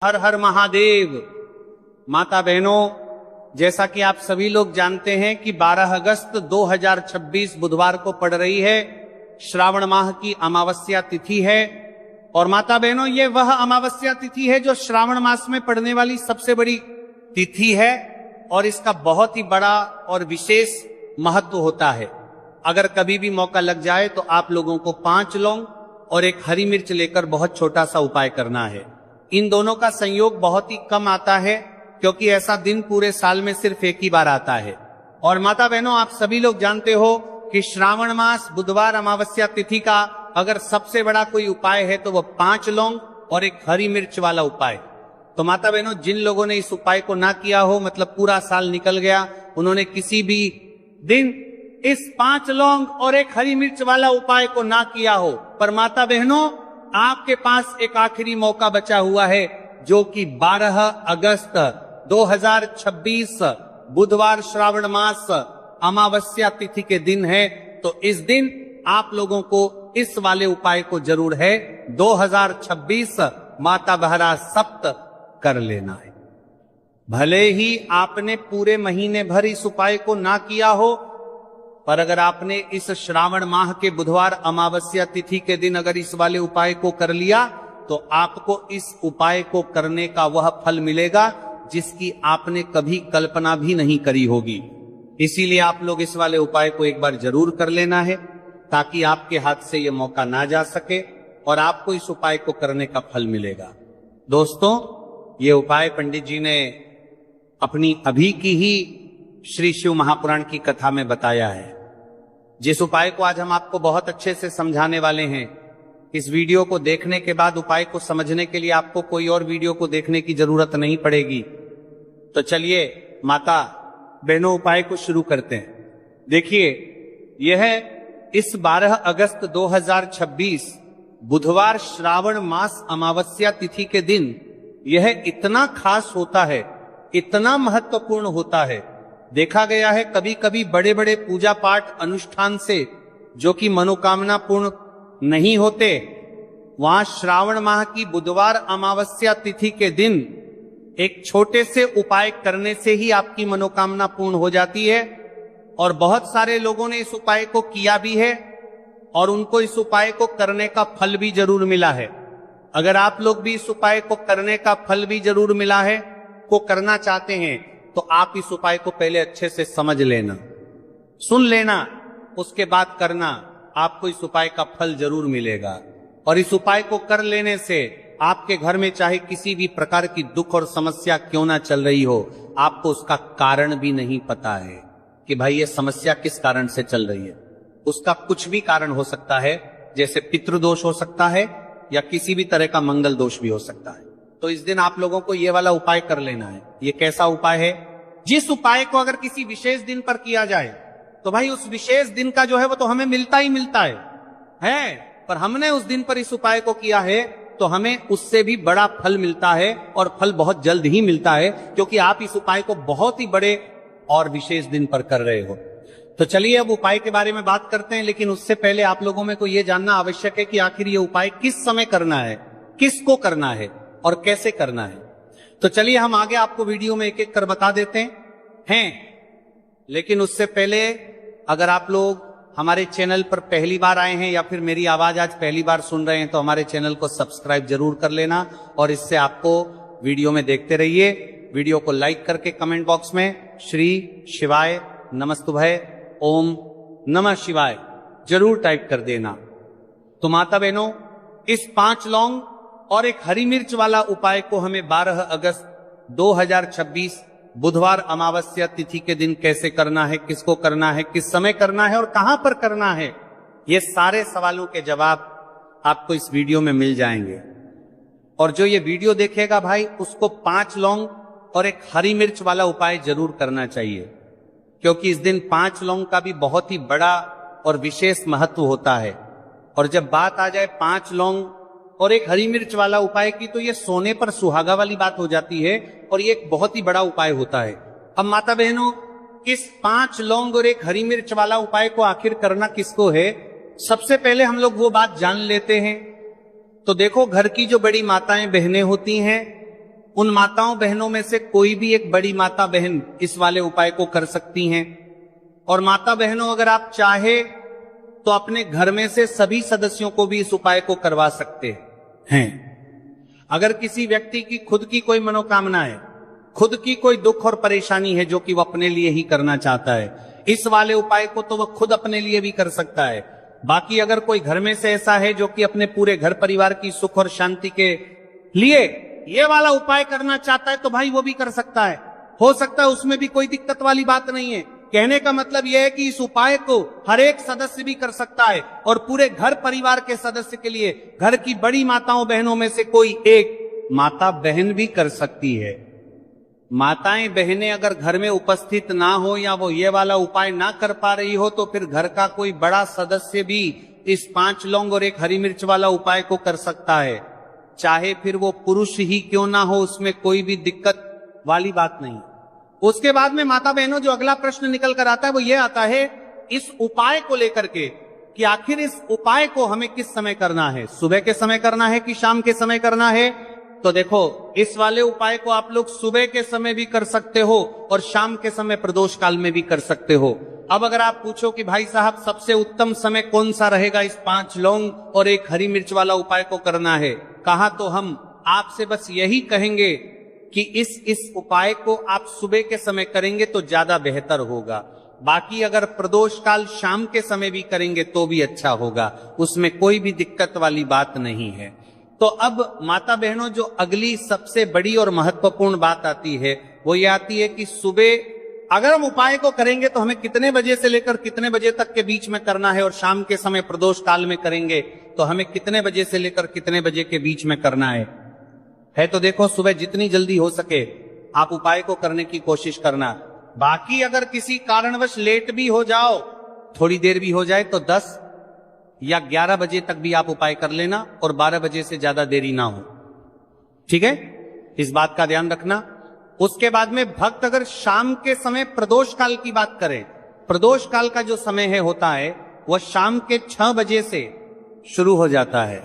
हर हर महादेव। माता बहनों, जैसा कि आप सभी लोग जानते हैं कि 12 अगस्त 2026 बुधवार को पड़ रही है श्रावण माह की अमावस्या तिथि है। और माता बहनों, ये वह अमावस्या तिथि है जो श्रावण मास में पड़ने वाली सबसे बड़ी तिथि है और इसका बहुत ही बड़ा और विशेष महत्व होता है। अगर कभी भी मौका लग जाए तो आप लोगों को 5 लौंग और एक हरी मिर्च लेकर बहुत छोटा सा उपाय करना है। इन दोनों का संयोग बहुत ही कम आता है क्योंकि ऐसा दिन पूरे साल में सिर्फ एक ही बार आता है। और माता बहनों, आप सभी लोग जानते हो कि श्रावण मास बुधवार अमावस्या तिथि का अगर सबसे बड़ा कोई उपाय है तो वह 5 लौंग और एक हरी मिर्च वाला उपाय। तो माता बहनों, जिन लोगों ने इस उपाय को ना किया हो, मतलब पूरा साल निकल गया, उन्होंने किसी भी दिन इस 5 लौंग और एक हरी मिर्च वाला उपाय को ना किया हो, पर माता बहनों आपके पास एक आखिरी मौका बचा हुआ है जो कि 12 अगस्त 2026 बुधवार श्रावण मास अमावस्या तिथि के दिन है। तो इस दिन आप लोगों को इस वाले उपाय को जरूर है 2026 माता बहरा सप्त कर लेना है। भले ही आपने पूरे महीने भर इस उपाय को ना किया हो, पर अगर आपने इस श्रावण माह के बुधवार अमावस्या तिथि के दिन अगर इस वाले उपाय को कर लिया तो आपको इस उपाय को करने का वह फल मिलेगा जिसकी आपने कभी कल्पना भी नहीं करी होगी। इसीलिए आप लोग इस वाले उपाय को एक बार जरूर कर लेना है ताकि आपके हाथ से यह मौका ना जा सके और आपको इस उपाय को करने का फल मिलेगा। दोस्तों, ये उपाय पंडित जी ने अपनी अभी की ही श्री शिव महापुराण की कथा में बताया है, जिस उपाय को आज हम आपको बहुत अच्छे से समझाने वाले हैं। इस वीडियो को देखने के बाद उपाय को समझने के लिए आपको कोई और वीडियो को देखने की जरूरत नहीं पड़ेगी। तो चलिए माता बहनों, उपाय को शुरू करते हैं। देखिए, यह इस 12 अगस्त 2026 बुधवार श्रावण मास अमावस्या तिथि के दिन यह इतना खास होता है, इतना महत्वपूर्ण होता है। देखा गया है कभी कभी बड़े बड़े पूजा पाठ अनुष्ठान से जो कि मनोकामना पूर्ण नहीं होते, वहां श्रावण माह की बुधवार अमावस्या तिथि के दिन एक छोटे से उपाय करने से ही आपकी मनोकामना पूर्ण हो जाती है। और बहुत सारे लोगों ने इस उपाय को किया भी है और उनको इस उपाय को करने का फल भी जरूर मिला है। अगर आप लोग भी इस उपाय को करने का फल भी जरूर मिला है को करना चाहते हैं तो आप इस उपाय को पहले अच्छे से समझ लेना, सुन लेना, उसके बाद करना। आपको इस उपाय का फल जरूर मिलेगा। और इस उपाय को कर लेने से आपके घर में चाहे किसी भी प्रकार की दुख और समस्या क्यों ना चल रही हो, आपको उसका कारण भी नहीं पता है कि भाई ये समस्या किस कारण से चल रही है। उसका कुछ भी कारण हो सकता है, जैसे पितृदोष हो सकता है या किसी भी तरह का मंगल दोष भी हो सकता है। तो इस दिन आप लोगों को ये वाला उपाय कर लेना है। ये कैसा उपाय है? जिस उपाय को अगर किसी विशेष दिन पर किया जाए तो भाई उस विशेष दिन का जो है वो तो हमें मिलता ही मिलता है। पर हमने उस दिन पर इस उपाय को किया है तो हमें उससे भी बड़ा फल मिलता है और फल बहुत जल्द ही मिलता है, क्योंकि आप इस उपाय को बहुत ही बड़े और विशेष दिन पर कर रहे हो। तो चलिए अब उपाय के बारे में बात करते हैं, लेकिन उससे पहले आप लोगों में को यह जानना आवश्यक है कि आखिर ये उपाय किस समय करना है, किसको करना है और कैसे करना है। तो चलिए हम आगे आपको वीडियो में एक एक कर बता देते हैं। लेकिन उससे पहले अगर आप लोग हमारे चैनल पर पहली बार आए हैं या फिर मेरी आवाज आज पहली बार सुन रहे हैं तो हमारे चैनल को सब्सक्राइब जरूर कर लेना और इससे आपको वीडियो में देखते रहिए। वीडियो को लाइक करके कमेंट बॉक्स में श्री शिवाय नमस्तुभय ओम नमः शिवाय जरूर टाइप कर देना। तो माता बहनों, इस 5 लौंग और एक हरी मिर्च वाला उपाय को हमें 12 अगस्त 2026 बुधवार अमावस्या तिथि के दिन कैसे करना है, किसको करना है, किस समय करना है और कहां पर करना है, ये सारे सवालों के जवाब आपको इस वीडियो में मिल जाएंगे। और जो ये वीडियो देखेगा भाई, उसको 5 लौंग और एक हरी मिर्च वाला उपाय जरूर करना चाहिए, क्योंकि इस दिन 5 लौंग का भी बहुत ही बड़ा और विशेष महत्व होता है। और जब बात आ जाए 5 लौंग और एक हरी मिर्च वाला उपाय की, तो ये सोने पर सुहागा वाली बात हो जाती है और ये एक बहुत ही बड़ा उपाय होता है। अब माता बहनों, इस 5 लौंग और एक हरी मिर्च वाला उपाय को आखिर करना किसको है, सबसे पहले हम लोग वो बात जान लेते हैं। तो देखो, घर की जो बड़ी माताएं बहनें होती हैं उन माताओं बहनों में से कोई भी एक बड़ी माता बहन इस वाले उपाय को कर सकती हैं। और माता बहनों, अगर आप चाहे तो अपने घर में से सभी सदस्यों को भी इस उपाय को करवा सकते हैं। अगर किसी व्यक्ति की खुद की कोई मनोकामना है, खुद की कोई दुख और परेशानी है जो कि वह अपने लिए ही करना चाहता है, इस वाले उपाय को तो वह खुद अपने लिए भी कर सकता है। बाकी अगर कोई घर में से ऐसा है जो कि अपने पूरे घर परिवार की सुख और शांति के लिए ये वाला उपाय करना चाहता है, तो भाई वो भी कर सकता है। हो सकता है उसमें भी कोई दिक्कत वाली बात नहीं है। कहने का मतलब यह है कि इस उपाय को हर एक सदस्य भी कर सकता है और पूरे घर परिवार के सदस्य के लिए घर की बड़ी माताओं बहनों में से कोई एक माता बहन भी कर सकती है। माताएं बहनें अगर घर में उपस्थित ना हो या वो ये वाला उपाय ना कर पा रही हो, तो फिर घर का कोई बड़ा सदस्य भी इस 5 लौंग और 1 हरी मिर्च वाला उपाय को कर सकता है। चाहे फिर वो पुरुष ही क्यों ना हो, उसमें कोई भी दिक्कत वाली बात नहीं। उसके बाद में माता बहनों, जो अगला प्रश्न निकल कर आता है वो ये आता है इस उपाय को लेकर के कि आखिर इस उपाय को हमें किस समय करना है, सुबह के समय करना है कि शाम के समय करना है। तो देखो, इस वाले उपाय को आप लोग सुबह के समय भी कर सकते हो और शाम के समय प्रदोष काल में भी कर सकते हो। अब अगर आप पूछो कि भाई साहब सबसे उत्तम समय कौन सा रहेगा इस 5 लौंग और 1 हरी मिर्च वाला उपाय को करना है, कहा तो हम आपसे बस यही कहेंगे कि इस उपाय को आप सुबह के समय करेंगे तो ज्यादा बेहतर होगा। बाकी अगर प्रदोष काल शाम के समय भी करेंगे तो भी अच्छा होगा, उसमें कोई भी दिक्कत वाली बात नहीं है। तो अब माता बहनों, जो अगली सबसे बड़ी और महत्वपूर्ण बात आती है वो ये आती है कि सुबह अगर हम उपाय को करेंगे तो हमें कितने बजे से लेकर कितने बजे तक के बीच में करना है, और शाम के समय प्रदोष काल में करेंगे तो हमें कितने बजे से लेकर कितने बजे के बीच में करना है। तो देखो, सुबह जितनी जल्दी हो सके आप उपाय को करने की कोशिश करना। बाकी अगर किसी कारणवश लेट भी हो जाओ, थोड़ी देर भी हो जाए, तो 10 या 11 बजे तक भी आप उपाय कर लेना और 12 बजे से ज्यादा देरी ना हो। ठीक है, इस बात का ध्यान रखना। उसके बाद में भक्त अगर शाम के समय प्रदोष काल की बात करें, प्रदोष काल का जो समय है होता है वह शाम के 6 बजे से शुरू हो जाता है।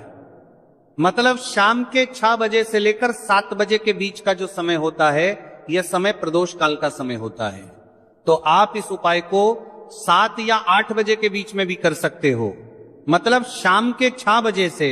मतलब शाम के 6 बजे से लेकर 7 बजे के बीच का जो समय होता है, यह समय प्रदोष काल का समय होता है। तो आप इस उपाय को 7 या 8 बजे के बीच में भी कर सकते हो। मतलब शाम के 6 बजे से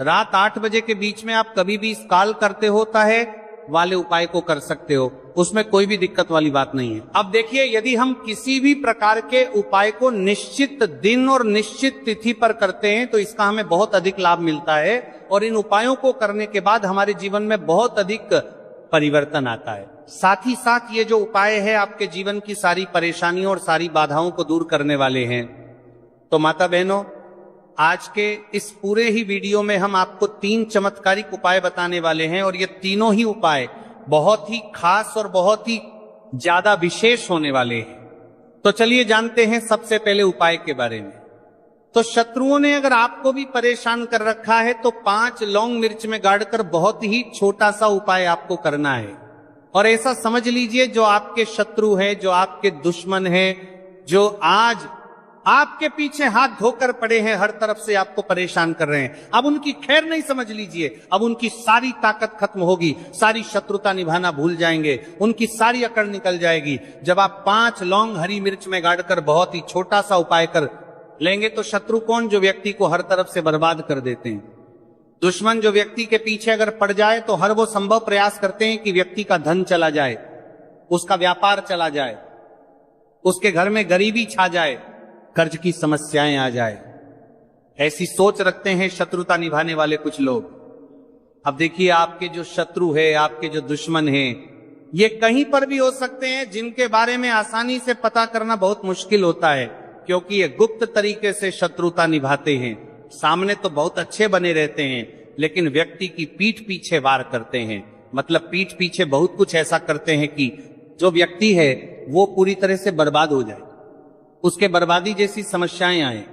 रात 8 बजे के बीच में आप कभी भी इस काल करते होता है वाले उपाय को कर सकते हो, उसमें कोई भी दिक्कत वाली बात नहीं है। अब देखिए, यदि हम किसी भी प्रकार के उपाय को निश्चित दिन और निश्चित तिथि पर करते हैं तो इसका हमें बहुत अधिक लाभ मिलता है और इन उपायों को करने के बाद हमारे जीवन में बहुत अधिक परिवर्तन आता है। साथ ही साथ ये जो उपाय है आपके जीवन की सारी परेशानियों और सारी बाधाओं को दूर करने वाले हैं। तो माता बहनों, आज के इस पूरे ही वीडियो में हम आपको 3 चमत्कारिक उपाय बताने वाले हैं और ये तीनों ही उपाय बहुत ही खास और बहुत ही ज्यादा विशेष होने वाले हैं। तो चलिए जानते हैं सबसे पहले उपाय के बारे में। तो शत्रुओं ने अगर आपको भी परेशान कर रखा है तो 5 लौंग मिर्च में गाड़कर बहुत ही छोटा सा उपाय आपको करना है। और ऐसा समझ लीजिए, जो आपके शत्रु हैं, जो आपके दुश्मन हैं, जो आज आपके पीछे हाथ धोकर पड़े हैं, हर तरफ से आपको परेशान कर रहे हैं, अब उनकी खैर नहीं समझ लीजिए, अब उनकी सारी ताकत खत्म होगी, सारी शत्रुता निभाना भूल जाएंगे, उनकी सारी अकड़ निकल जाएगी। जब आप 5 लौंग हरी मिर्च में गाड़कर बहुत ही छोटा सा उपाय कर लेंगे तो शत्रु कौन? जो व्यक्ति को हर तरफ से बर्बाद कर देते हैं। दुश्मन जो व्यक्ति के पीछे अगर पड़ जाए तो हर वो संभव प्रयास करते हैं कि व्यक्ति का धन चला जाए, उसका व्यापार चला जाए, उसके घर में गरीबी छा जाए, कर्ज की समस्याएं आ जाए। ऐसी सोच रखते हैं शत्रुता निभाने वाले कुछ लोग। अब देखिए, आपके जो शत्रु है, आपके जो दुश्मन हैं, ये कहीं पर भी हो सकते हैं, जिनके बारे में आसानी से पता करना बहुत मुश्किल होता है, क्योंकि ये गुप्त तरीके से शत्रुता निभाते हैं। सामने तो बहुत अच्छे बने रहते हैं, लेकिन व्यक्ति की पीठ पीछे वार करते हैं। मतलब पीठ पीछे बहुत कुछ ऐसा करते हैं कि जो व्यक्ति है वो पूरी तरह से बर्बाद हो जाए, उसके बर्बादी जैसी समस्याएं आए,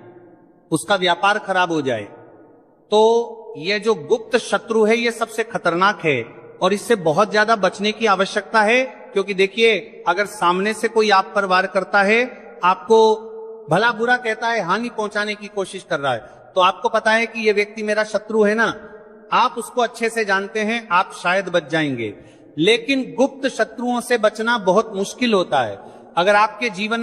उसका व्यापार खराब हो जाए। तो ये जो गुप्त शत्रु है ये सबसे खतरनाक है और इससे बहुत ज्यादा बचने की आवश्यकता है। क्योंकि देखिए, अगर सामने से कोई आप पर वार करता है, आपको भला बुरा कहता है, हानि पहुंचाने की कोशिश कर रहा है, तो आपको पता है कि ये व्यक्ति मेरा शत्रु है ना, आप उसको अच्छे से जानते हैं, आप शायद बच जाएंगे। लेकिन गुप्त शत्रुओं से बचना बहुत मुश्किल होता है। अगर आपके जीवन